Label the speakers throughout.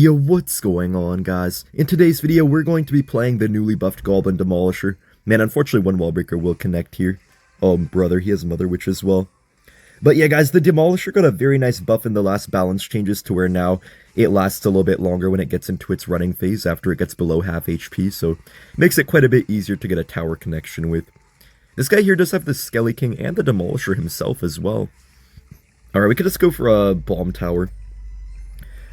Speaker 1: Yo, what's going on, guys? In today's video, we're going to be playing the newly buffed Goblin Demolisher. Man, unfortunately, one wall breaker will connect here. Oh, brother, he has Mother Witch as well. But yeah, guys, the Demolisher got a very nice buff in the last balance changes to where now it lasts a little bit longer when it gets into its running phase after it gets below half HP, so makes it quite a bit easier to get a tower connection with. This guy here does have the Skelly King and the Demolisher himself as well. Alright, we could just go for a Bomb Tower.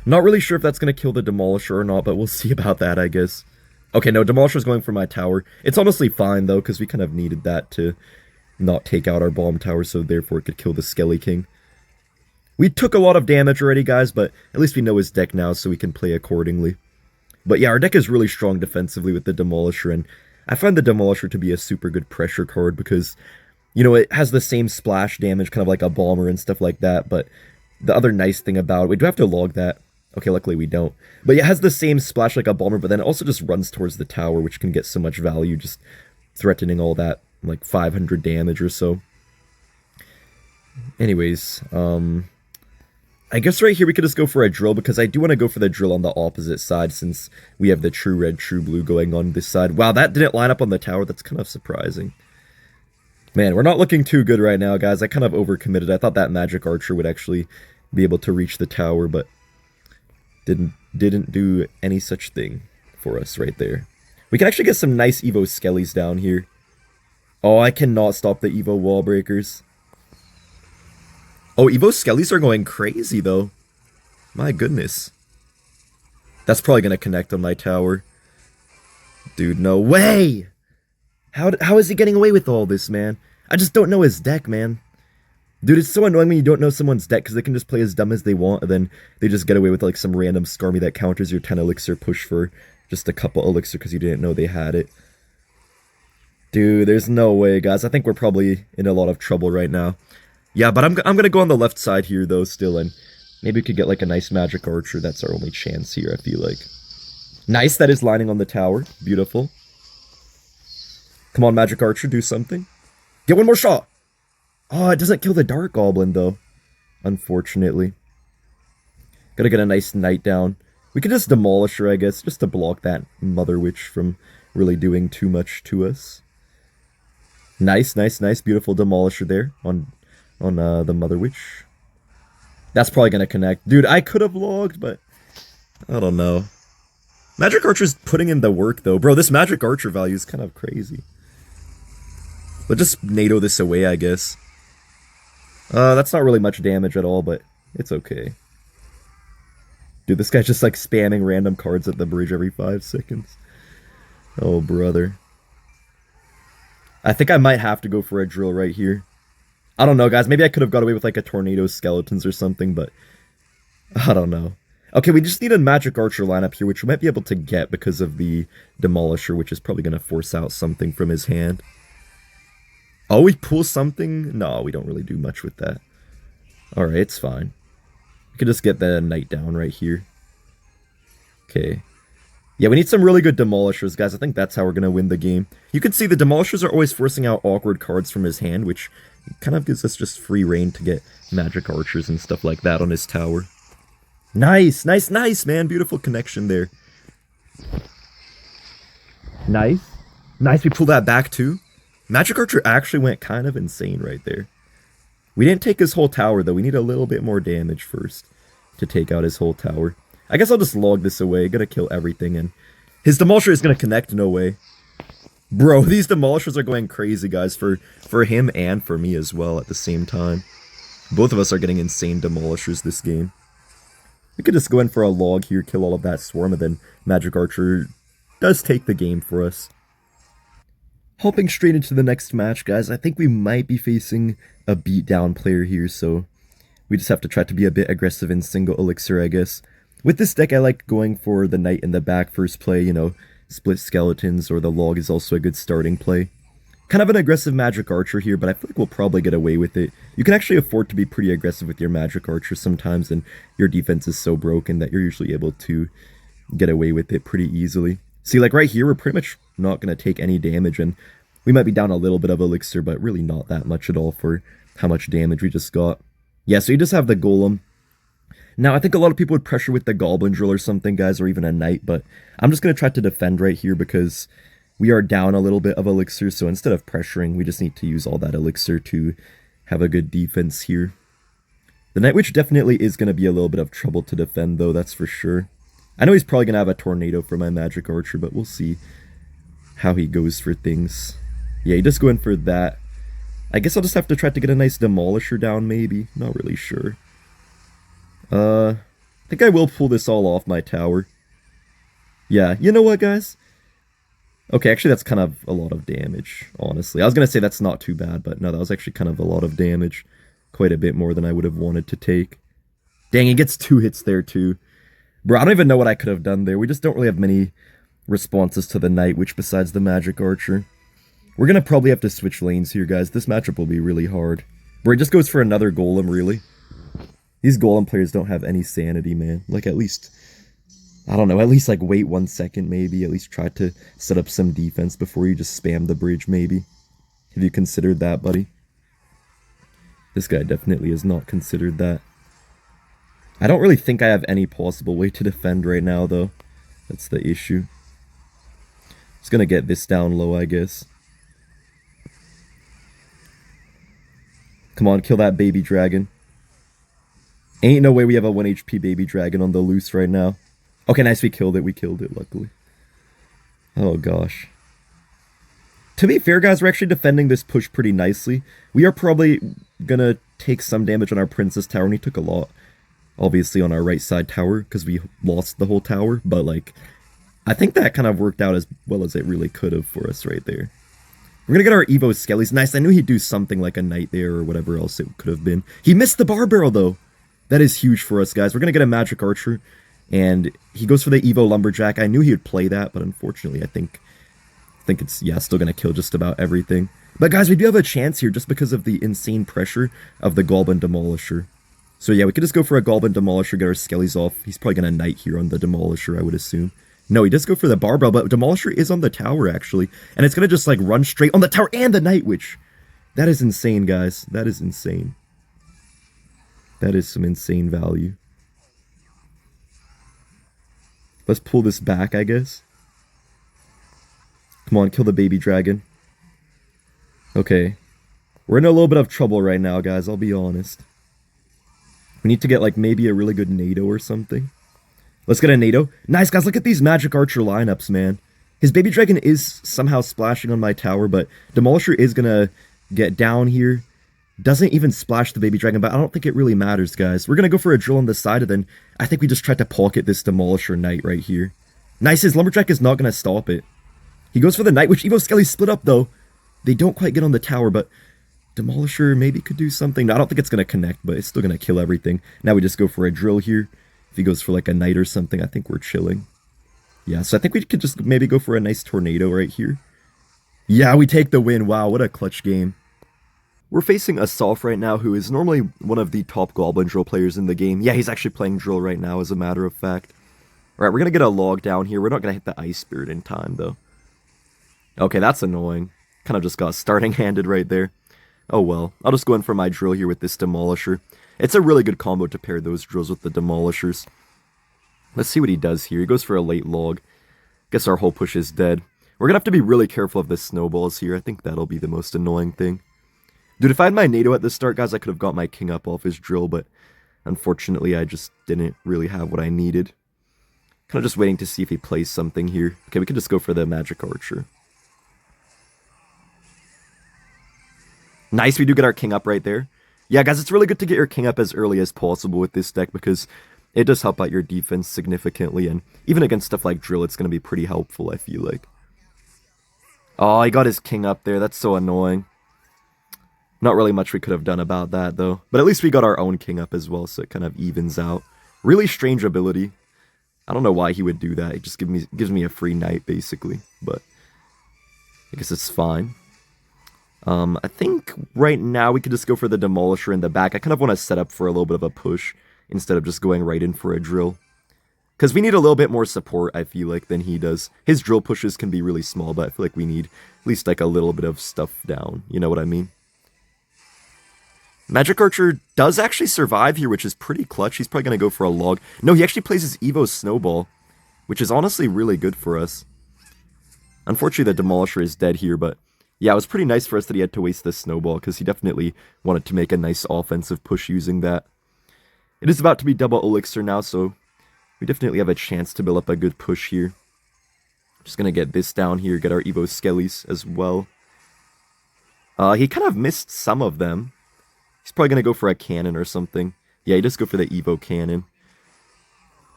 Speaker 1: Not really sure if that's going to kill the Demolisher or not, but we'll see about that, I guess. Okay, no, Demolisher's going for my tower. It's honestly fine, though, because we kind of needed that to not take out our Bomb Tower, so therefore it could kill the Skelly King. We took a lot of damage already, guys, but at least we know his deck now, so we can play accordingly. But yeah, our deck is really strong defensively with the Demolisher, and I find the Demolisher to be a super good pressure card because, you know, it has the same splash damage, kind of like a Bomber and stuff like that, but the other nice thing about it, we do have to log that. Okay, luckily we don't. But yeah, it has the same splash like a Bomber, but then it also just runs towards the tower, which can get so much value, just threatening all that, like 500 damage or so. Anyways, I guess right here we could just go for a drill, because I do want to go for the drill on the opposite side, since we have the true red, true blue going on this side. Wow, that didn't line up on the tower. That's kind of surprising. Man, we're not looking too good right now, guys. I kind of overcommitted. I thought that Magic Archer would actually be able to reach the tower, but didn't do any such thing for us right there. We can actually get some nice Evo Skellies down here. Oh, I cannot stop the Evo wall breakers. Oh, Evo Skellies are going crazy, though. My goodness. That's probably going to connect on my tower. Dude, no way! How is he getting away with all this, man? I just don't know his deck, man. Dude, it's so annoying when you don't know someone's deck, because they can just play as dumb as they want, and then they just get away with like some random Skarmy that counters your 10 elixir push for just a couple elixir because you didn't know they had it. Dude, there's no way, guys. I think we're probably in a lot of trouble right now. Yeah, but I'm gonna go on the left side here, though, still, and maybe we could get like a nice Magic Archer. That's our only chance here, I feel like. Nice, that is lining on the tower. Beautiful. Come on, Magic Archer, do something. Get one more shot! Oh, it doesn't kill the Dark Goblin, though. Unfortunately. Gotta get a nice Knight down. We could just demolish her, I guess, just to block that Mother Witch from really doing too much to us. Nice, nice, nice. Beautiful Demolisher there on the Mother Witch. That's probably gonna connect. Dude, I could have logged, but I don't know. Magic Archer's putting in the work, though. Bro, this Magic Archer value is kind of crazy. But just NATO this away, I guess. That's not really much damage at all, but it's okay. Dude, this guy's just like spamming random cards at the bridge every 5 seconds. Oh, brother. I think I might have to go for a drill right here. I don't know, guys. Maybe I could have got away with like a Tornado Skeletons or something, but I don't know. Okay, we just need a Magic Archer lineup here, which we might be able to get because of the Demolisher, which is probably going to force out something from his hand. Oh, we pull something? No, we don't really do much with that. Alright, it's fine. We can just get the Knight down right here. Okay. Yeah, we need some really good Demolishers, guys. I think that's how we're going to win the game. You can see the Demolishers are always forcing out awkward cards from his hand, which kind of gives us just free reign to get Magic Archers and stuff like that on his tower. Nice, nice, nice, man. Beautiful connection there. Nice. Nice, we pull that back too. Magic Archer actually went kind of insane right there. We didn't take his whole tower, though. We need a little bit more damage first to take out his whole tower. I guess I'll just log this away. Gonna kill everything, and his Demolisher is gonna connect, no way. Bro, these Demolishers are going crazy, guys, for him and for me as well at the same time. Both of us are getting insane Demolishers this game. We could just go in for a log here, kill all of that Swarm, and then Magic Archer does take the game for us. Hopping straight into the next match, guys, I think we might be facing a beatdown player here, so we just have to try to be a bit aggressive in single elixir, I guess. With this deck, I like going for the Knight in the back first play, you know, split Skeletons, or the log is also a good starting play. Kind of an aggressive Magic Archer here, but I feel like we'll probably get away with it. You can actually afford to be pretty aggressive with your Magic Archer sometimes, and your defense is so broken that you're usually able to get away with it pretty easily. See, like right here, we're pretty much not going to take any damage, and we might be down a little bit of elixir, but really not that much at all for how much damage we just got. Yeah, so you just have the Golem. Now, I think a lot of people would pressure with the Goblin Drill or something, guys, or even a Knight, but I'm just going to try to defend right here because we are down a little bit of Elixir, so instead of pressuring, we just need to use all that Elixir to have a good defense here. The Night Witch definitely is going to be a little bit of trouble to defend, though, that's for sure. I know he's probably going to have a Tornado for my Magic Archer, but we'll see how he goes for things. Yeah, he just go in for that. I guess I'll just have to try to get a nice Demolisher down, maybe. Not really sure. I think I will pull this all off my tower. Yeah, you know what, guys? Okay, actually that's kind of a lot of damage, honestly. I was gonna say that's not too bad, but no, that was actually kind of a lot of damage. Quite a bit more than I would have wanted to take. Dang, he gets 2 hits there, too. Bro, I don't even know what I could have done there. We just don't really have many responses to the Night Witch besides the Magic Archer. We're gonna probably have to switch lanes here, guys. This matchup will be really hard. Bro, he just goes for another Golem, really. These Golem players don't have any sanity, man. Like, at least, I don't know, at least, like, wait 1 second, maybe. At least try to set up some defense before you just spam the bridge, maybe. Have you considered that, buddy? This guy definitely has not considered that. I don't really think I have any possible way to defend right now, though. That's the issue. Just gonna get this down low, I guess. Come on, kill that baby dragon. Ain't no way we have a 1 HP baby dragon on the loose right now. Okay, nice, we killed it, luckily. Oh gosh. To be fair, guys, we're actually defending this push pretty nicely. We are probably gonna take some damage on our Princess Tower, and he took a lot, obviously, on our right side tower, because we lost the whole tower, but, like, I think that kind of worked out as well as it really could have for us right there. We're gonna get our Evo Skellies. Nice, I knew he'd do something like a Knight there, or whatever else it could have been. He missed the Bar Barrel, though! That is huge for us, guys. We're gonna get a Magic Archer, and he goes for the Evo Lumberjack. I knew he would play that, but unfortunately, I think it's, yeah, still gonna kill just about everything. But guys, we do have a chance here just because of the insane pressure of the Goblin Demolisher. So yeah, we could just go for a Goblin Demolisher, get our Skellies off. He's probably gonna Knight here on the Demolisher, I would assume. No, he does go for the Barbell, but Demolisher is on the tower, actually. And it's gonna just, like, run straight on the tower and the Night Witch. That is insane, guys. That is insane. That is some insane value. Let's pull this back, I guess. Come on, kill the baby dragon. Okay. We're in a little bit of trouble right now, guys, I'll be honest. We need to get, like, maybe a really good NATO or something. Let's get a NATO. Nice, guys, look at these Magic Archer lineups, man. His baby dragon is somehow splashing on my tower, but Demolisher is gonna get down here. Doesn't even splash the baby dragon, but I don't think it really matters, guys. We're gonna go for a drill on the side, and then I think we just tried to pocket this Demolisher Knight right here. Nice, his Lumberjack is not gonna stop it. He goes for the Night Witch. Evo Skelly split up, though. They don't quite get on the tower, but Demolisher maybe could do something. No, I don't think it's gonna connect, but it's still gonna kill everything. Now we just go for a drill here. If he goes for, like, a Knight or something, I think we're chilling. Yeah, so I think we could just maybe go for a nice Tornado right here. Yeah, we take the win. Wow, what a clutch game. We're facing Assault right now, who is normally one of the top Goblin Drill players in the game. Yeah, he's actually playing Drill right now, as a matter of fact. Alright, we're gonna get a log down here. We're not gonna hit the Ice Spirit in time, though. Okay, that's annoying. Kind of just got starting handed right there. Oh well, I'll just go in for my Drill here with this Demolisher. It's a really good combo to pair those Drills with the Demolishers. Let's see what he does here. He goes for a late log. Guess our whole push is dead. We're gonna have to be really careful of the snowballs here. I think that'll be the most annoying thing. Dude, if I had my NATO at the start, guys, I could have got my king up off his Drill, but unfortunately I just didn't really have what I needed. Kind of just waiting to see if he plays something here. Okay, we can just go for the Magic Archer. Nice, we do get our king up right there. Yeah, guys, it's really good to get your king up as early as possible with this deck because it does help out your defense significantly, and even against stuff like Drill, it's going to be pretty helpful, I feel like. Oh, he got his king up there. That's so annoying. Not really much we could have done about that, though. But at least we got our own king up as well, so it kind of evens out. Really strange ability. I don't know why he would do that. It just gives me a free knight, basically. But I guess it's fine. I think right now we could just go for the Demolisher in the back. I kind of want to set up for a little bit of a push instead of just going right in for a Drill. Because we need a little bit more support, I feel like, than he does. His Drill pushes can be really small, but I feel like we need at least like a little bit of stuff down. You know what I mean? Magic Archer does actually survive here, which is pretty clutch. He's probably going to go for a log. No, he actually plays his Evo Snowball, which is honestly really good for us. Unfortunately, the Demolisher is dead here, but yeah, it was pretty nice for us that he had to waste this Snowball, because he definitely wanted to make a nice offensive push using that. It is about to be double Elixir now, so we definitely have a chance to build up a good push here. Just going to get this down here, get our Evo Skellies as well. He kind of missed some of them. He's probably going to go for a cannon or something. Yeah, he does go for the Evo cannon.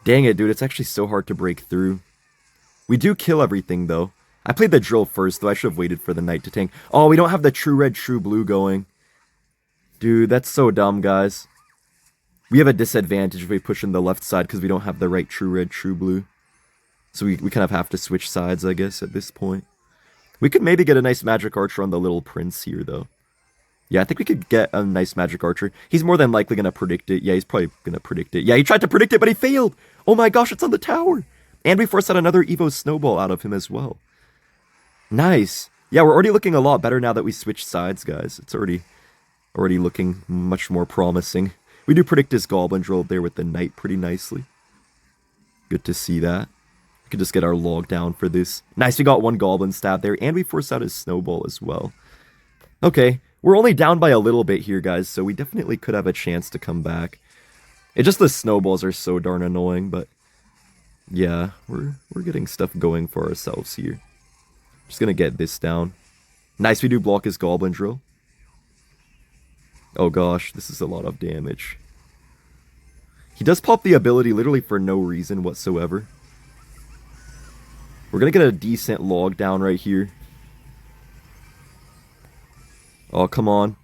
Speaker 1: Dang it, dude, it's actually so hard to break through. We do kill everything, though. I played the drill first, though. I should have waited for the knight to tank. Oh, we don't have the true red, true blue going. Dude, that's so dumb, guys. We have a disadvantage if we push in the left side because we don't have the right true red, true blue. So we kind of have to switch sides, I guess, at this point. We could maybe get a nice Magic Archer on the little prince here, though. Yeah, I think we could get a nice Magic Archer. He's more than likely going to predict it. Yeah, he's probably going to predict it. Yeah, he tried to predict it, but he failed. Oh my gosh, it's on the tower. And we forced out another Evo Snowball out of him as well. Nice. Yeah, we're already looking a lot better now that we switched sides, guys. It's already looking much more promising. We do predict his Goblin drill there with the knight pretty nicely. Good to see that. We could just get our log down for this. Nice, we got one Goblin stab there, and we forced out his Snowball as well. Okay, we're only down by a little bit here, guys, so we definitely could have a chance to come back. It's just the Snowballs are so darn annoying, but yeah, we're getting stuff going for ourselves here. Just gonna get this down. Nice, we do block his Goblin drill. Oh gosh, this is a lot of damage. He does pop the ability literally for no reason whatsoever. We're gonna get a decent log down right here. Oh, come on.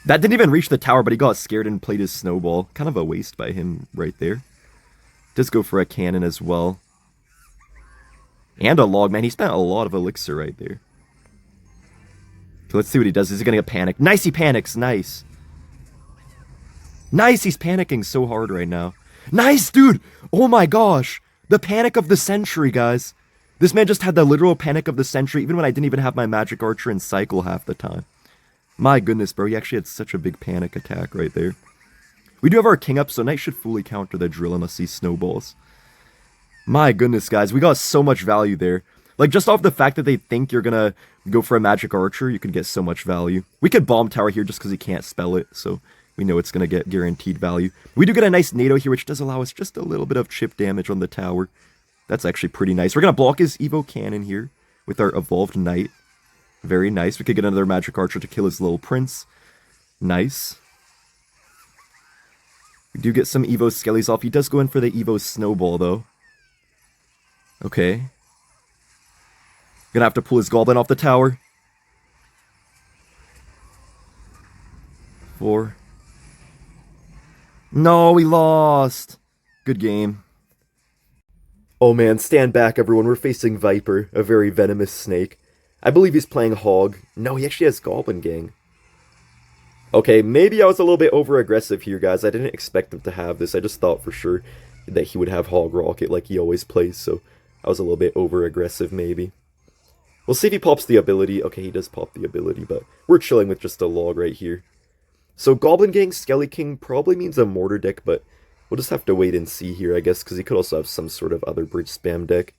Speaker 1: That didn't even reach the tower, but he got scared and played his Snowball. Kind of a waste by him right there. Does go for a cannon as well. And a log, man. He spent a lot of elixir right there. Okay, let's see what he does. Is he gonna get panicked? Nice, he panics. Nice. Nice, he's panicking so hard right now. Nice, dude! Oh my gosh! The panic of the century, guys. This man just had the literal panic of the century, even when I didn't even have my Magic Archer in cycle half the time. My goodness, bro. He actually had such a big panic attack right there. We do have our king up, so knight should fully counter the drill unless he snowballs. My goodness, guys. We got so much value there. Like, just off the fact that they think you're gonna go for a Magic Archer, you could get so much value. We could bomb tower here just because he can't spell it, so we know it's gonna get guaranteed value. We do get a nice NATO here, which does allow us just a little bit of chip damage on the tower. That's actually pretty nice. We're gonna block his Evo Cannon here with our Evolved Knight. Very nice. We could get another Magic Archer to kill his little prince. Nice. We do get some Evo Skellies off. He does go in for the Evo Snowball, though. Okay. Gonna have to pull his Goblin off the tower. 4. No, we lost. Good game. Oh man, stand back everyone. We're facing Viper, a very venomous snake. I believe he's playing Hog. No, he actually has Goblin Gang. Okay, maybe I was a little bit over-aggressive here, guys. I didn't expect him to have this. I just thought for sure that he would have Hog Rocket like he always plays, so I was a little bit over-aggressive, maybe. We'll see if he pops the ability. Okay, he does pop the ability, but we're chilling with just a log right here. So Goblin Gang, Skelly King probably means a Mortar deck, but we'll just have to wait and see here, I guess, because he could also have some sort of other bridge spam deck.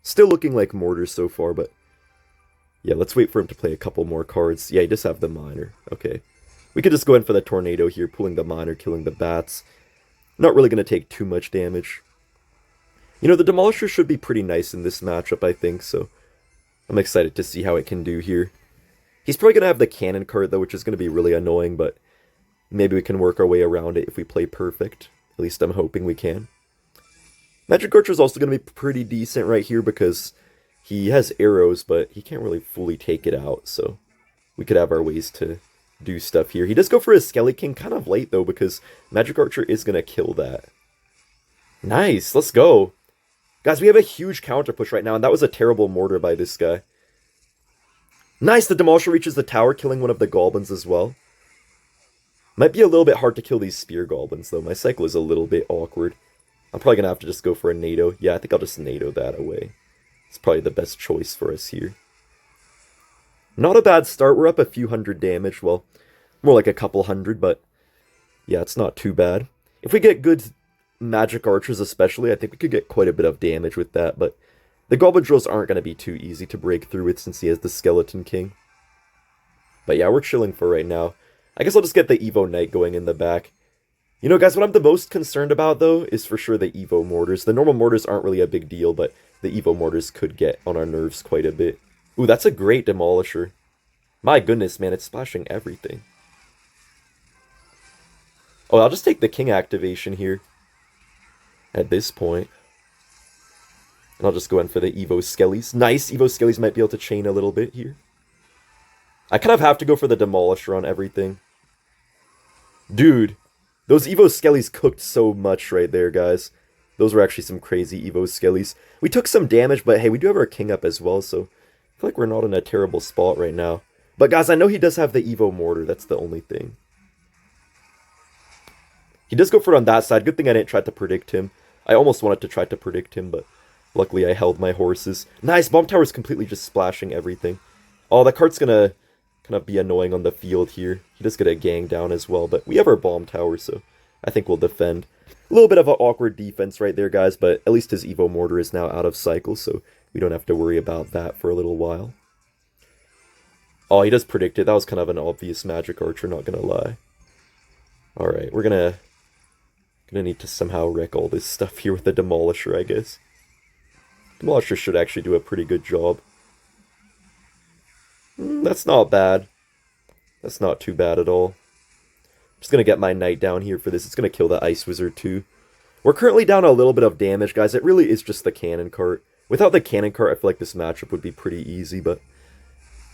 Speaker 1: Still looking like Mortar so far, but yeah, let's wait for him to play a couple more cards. Yeah, he does have the Miner. Okay. We could just go in for the Tornado here, pulling the Miner, killing the Bats. Not really going to take too much damage. You know, the Demolisher should be pretty nice in this matchup, I think, so I'm excited to see how it can do here. He's probably going to have the Cannon card, though, which is going to be really annoying, but maybe we can work our way around it if we play perfect. At least I'm hoping we can. Magic Archer is also going to be pretty decent right here because he has arrows, but he can't really fully take it out, so we could have our ways to do stuff here. He does go for his Skelly King kind of late, though, because Magic Archer is going to kill that. Nice, let's go. Guys, we have a huge counter push right now, and that was a terrible mortar by this guy. Nice, the Demolisher reaches the tower, killing one of the Goblins as well. Might be a little bit hard to kill these Spear Goblins, though. My cycle is a little bit awkward. I'm probably going to have to just go for a NATO. Yeah, I think I'll just NATO that away. It's probably the best choice for us here. Not a bad start. We're up a few hundred damage. Well, More like a couple hundred, but yeah, it's not too bad. If we get good magic archers especially, I think we could get quite a bit of damage with that, but the goblin drills aren't going to be too easy to break through with since he has the Skeleton King. But yeah, we're chilling for right now. I guess I'll just get the Evo Knight going in the back. You know, guys, what I'm the most concerned about, though, is for sure the Evo Mortars. The normal mortars aren't really a big deal, but the Evo Mortars could get on our nerves quite a bit. Ooh, that's a great demolisher. My goodness, man, it's splashing everything. Oh, I'll just take the King activation here at this point. And I'll just go in for the Evo Skellies. Nice, Evo Skellies might be able to chain a little bit here. I kind of have to go for the demolisher on everything. Dude, those Evo Skellies cooked so much right there, guys. Those were actually some crazy Evo Skellies. We took some damage, but hey, we do have our King up as well, so I feel like we're not in a terrible spot right now. But guys, I know he does have the Evo Mortar, that's the only thing. He does go for it on that side. Good thing I didn't try to predict him. I almost wanted to try to predict him, but luckily I held my horses. Nice, Bomb Tower is completely just splashing everything. Oh, that cart's gonna kind of be annoying on the field here. He does get a gang down as well, but we have our Bomb Tower, so I think we'll defend. A little bit of an awkward defense right there, guys, but at least his Evo Mortar is now out of cycle, so we don't have to worry about that for a little while. Oh, he does predict it. That was kind of an obvious magic archer, not gonna lie. Alright, we're gonna need to somehow wreck all this stuff here with the Demolisher, I guess. Demolisher should actually do a pretty good job. That's not bad. That's not too bad at all. Just gonna get my Knight down here for this. It's gonna kill the Ice Wizard too. We're currently down a little bit of damage, guys. It really is just the Cannon Cart. Without the Cannon Cart, I feel like this matchup would be pretty easy, but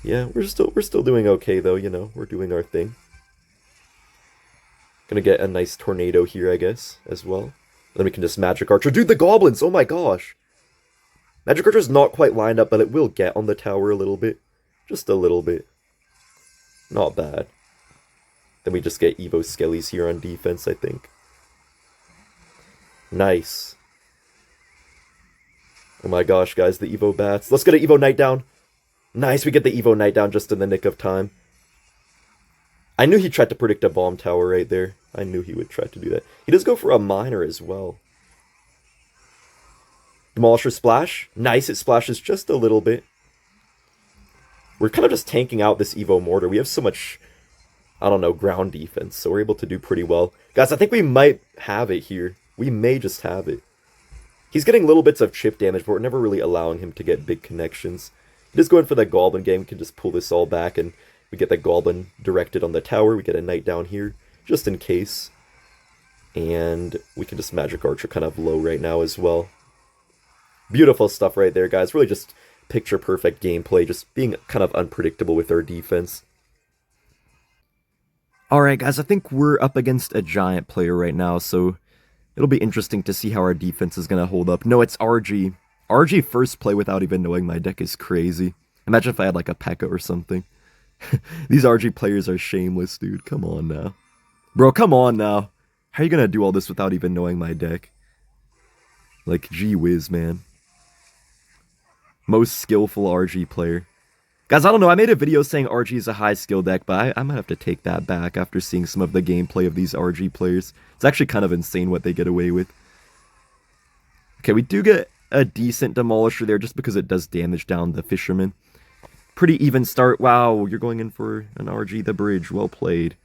Speaker 1: yeah, we're still doing okay though, you know. We're doing our thing. Gonna get a nice tornado here, I guess, as well. Then we can just Magic Archer. Dude, the Goblins! Oh my gosh! Magic Archer's not quite lined up, but it will get on the tower a little bit. Just a little bit. Not bad. Then we just get Evo Skellies here on defense, I think. Nice. Oh my gosh, guys, the Evo Bats. Let's get an Evo Knight down. Nice, we get the Evo Knight down just in the nick of time. I knew he tried to predict a bomb tower right there. I knew he would try to do that. He does go for a miner as well. Demolisher splash. Nice, it splashes just a little bit. We're kind of just tanking out this Evo Mortar. We have so much, I don't know, ground defense, so we're able to do pretty well. Guys, I think we might have it here. We may just have it. He's getting little bits of chip damage, but we're never really allowing him to get big connections. He does go in for the Goblin game. We can just pull this all back, and we get the Goblin directed on the tower. We get a Knight down here, just in case. And we can just Magic Archer kind of low right now as well. Beautiful stuff right there, guys. Really just picture-perfect gameplay, just being kind of unpredictable with our defense. Alright, guys, I think we're up against a giant player right now, so it'll be interesting to see how our defense is going to hold up. No, it's RG. RG first play without even knowing my deck is crazy. Imagine if I had like a P.E.K.K.A. or something. These RG players are shameless, dude. Come on now. Bro, come on now. How are you going to do all this without even knowing my deck? Like, gee whiz, man. Most skillful RG player. Guys, I don't know, I made a video saying RG is a high skill deck, but I might have to take that back after seeing some of the gameplay of these RG players. It's actually kind of insane what they get away with. Okay, we do get a decent Demolisher there just because it does damage down the Fisherman. Pretty even start. Wow, you're going in for an RG the bridge. Well played.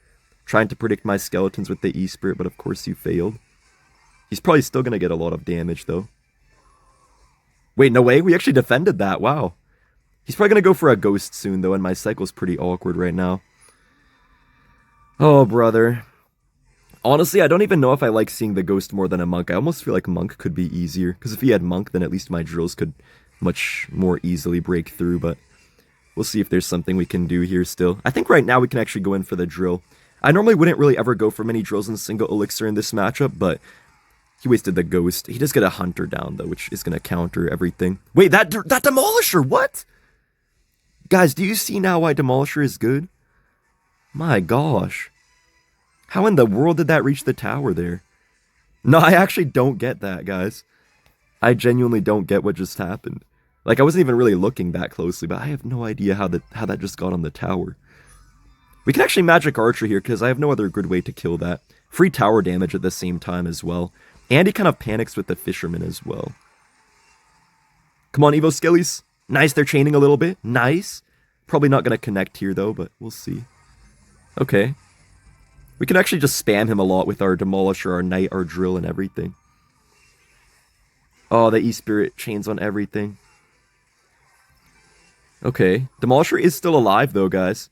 Speaker 1: Trying to predict my skeletons with the E-Spirit, but of course you failed. He's probably still going to get a lot of damage, though. Wait, no way? We actually defended that. Wow. He's probably going to go for a Ghost soon, though, and my cycle's pretty awkward right now. Oh, brother. Honestly, I don't even know if I like seeing the Ghost more than a Monk. I almost feel like Monk could be easier, because if he had Monk, then at least my drills could much more easily break through, but we'll see if there's something we can do here still. I think right now we can actually go in for the drill. I normally wouldn't really ever go for many drills in single elixir in this matchup, but he wasted the Ghost. He does get a Hunter down, though, which is going to counter everything. Wait, that Demolisher, what? Guys, do you see now why Demolisher is good? My gosh. How in the world did that reach the tower there? No, I actually don't get that, guys. I genuinely don't get what just happened. Like, I wasn't even really looking that closely, but I have no idea how that just got on the tower. We can actually magic archer here because I have no other good way to kill that. Free tower damage at the same time as well. And he kind of panics with the fisherman as well. Come on, Evo Skellies. Nice, they're chaining a little bit. Nice. Probably not going to connect here though, but we'll see. Okay. We can actually just spam him a lot with our demolisher, our knight, our drill, and everything. Oh, the E-Spirit chains on everything. Okay. Demolisher is still alive though, guys.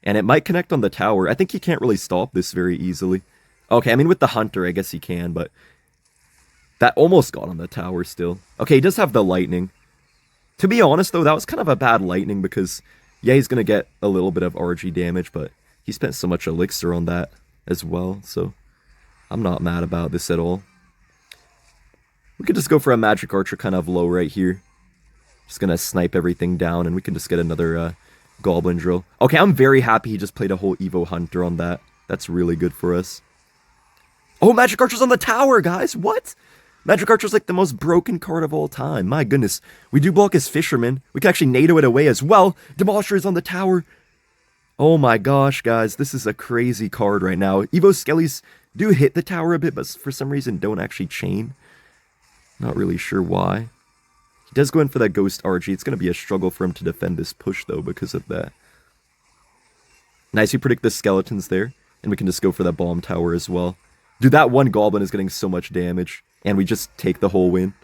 Speaker 1: And it might connect on the tower. I think he can't really stop this very easily. Okay, I mean with the hunter, I guess he can, but... that almost got on the tower still. Okay, he does have the lightning. To be honest though, that was kind of a bad lightning because... yeah, he's going to get a little bit of RG damage, but he spent so much elixir on that as well, so I'm not mad about this at all. We could just go for a magic archer kind of low right here. Just going to snipe everything down, and we can just get another goblin drill. Okay, I'm very happy he just played a whole Evo Hunter on that. That's really good for us. Oh, magic archer's on the tower, guys! What? Magic Archer's like the most broken card of all time. My goodness. We do block his Fisherman. We can actually NATO it away as well. Demolisher is on the tower. Oh my gosh, guys. This is a crazy card right now. Evo Skellies do hit the tower a bit, but for some reason don't actually chain. Not really sure why. He does go in for that Ghost RG. It's going to be a struggle for him to defend this push, though, because of that. Nice, we predict the skeletons there. And we can just go for that bomb tower as well. Dude, that one Goblin is getting so much damage. And we just take the whole win.